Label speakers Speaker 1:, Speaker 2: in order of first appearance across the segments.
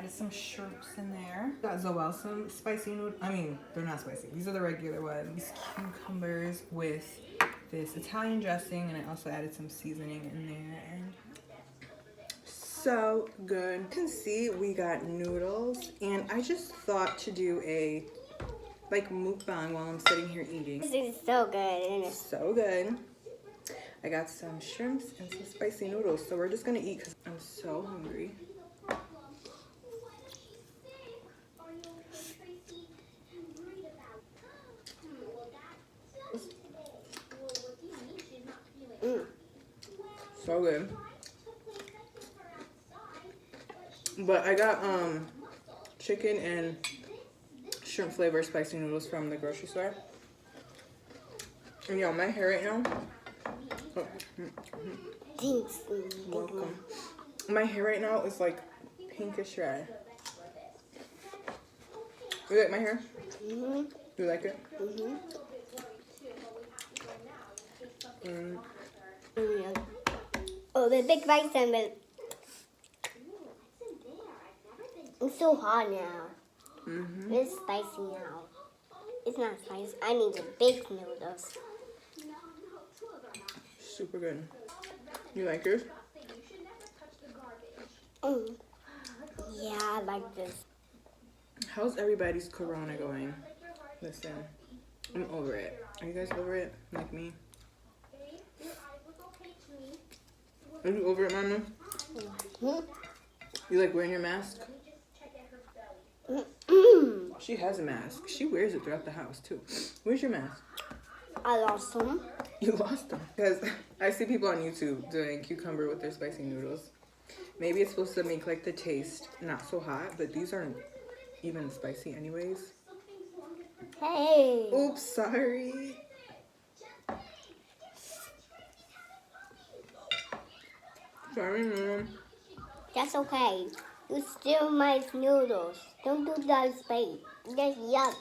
Speaker 1: added some shrimps in there. Got Zoel some spicy noodles. I mean, they're not spicy. These are the regular ones. Cucumbers with this Italian dressing, and I also added some seasoning in there. And so good. You can see we got noodles, and I just thought to do a like mukbang while I'm sitting here eating.
Speaker 2: This is so good, isn't it?
Speaker 1: So good. I got some shrimps and some spicy noodles, so we're just gonna eat because I'm so hungry. So good. But I got chicken and shrimp flavor spicy noodles from the grocery store. And yo, my hair right now. Oh,
Speaker 2: Thanks.
Speaker 1: welcome. My hair right now is like pinkish red. You like my hair?
Speaker 2: Mm-hmm.
Speaker 1: You like it?
Speaker 2: Mm-hmm. Oh, the big rice and it's so hot now.
Speaker 1: Mm-hmm.
Speaker 2: It's spicy now. It's not spicy. I need the big noodles.
Speaker 1: Super good. You like yours?
Speaker 2: Yeah, I like this.
Speaker 1: How's everybody's corona going? Listen, I'm over it. Are you guys over it? Like me? Are you over it, Mama?
Speaker 2: Mm-hmm.
Speaker 1: You like wearing your mask? She has a mask. She wears it throughout the house, too. Where's your mask?
Speaker 2: I lost some.
Speaker 1: You lost them. Because I see people on YouTube doing cucumber with their spicy noodles. Maybe it's supposed to make like the taste not so hot, but these aren't even spicy anyways.
Speaker 2: Hey.
Speaker 1: Oops, sorry. Sorry, Mom.
Speaker 2: That's okay. You steal my noodles. Don't do that space. That's yuck.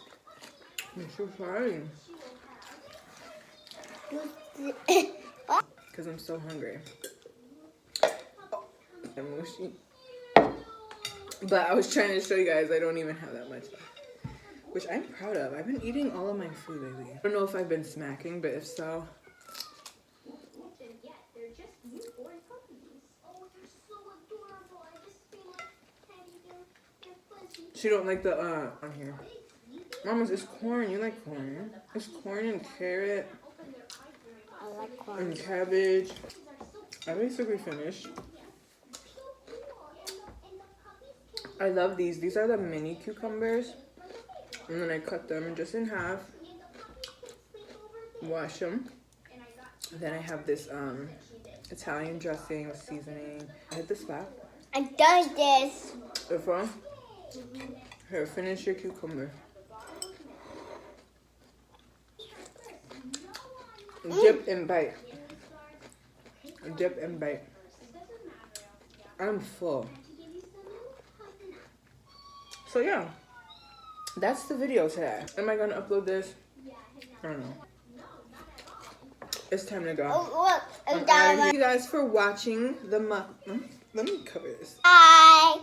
Speaker 1: I'm so sorry. Because I'm so hungry. Oh, I'm mushy. But I was trying to show you guys I don't even have that much left. Which I'm proud of. I've been eating all of my food lately. I don't know if I've been smacking, but if so. She don't like the on here. Mama's, it's corn. You like corn? It's corn and carrot.
Speaker 2: I like corn.
Speaker 1: And cabbage. I basically finished. I love these. These are the mini cucumbers. And then I cut them just in half. Wash them. Then I have this Italian dressing with seasoning. I hit the spot.
Speaker 2: I'm done this.
Speaker 1: Ifra, here, finish your cucumber. Dip and bite. Dip and bite. I'm full. So yeah, that's the video today. Am I gonna upload this? I don't know. It's time to go.
Speaker 2: Oh, look.
Speaker 1: Thank you guys for watching the let me cover this.
Speaker 2: Bye.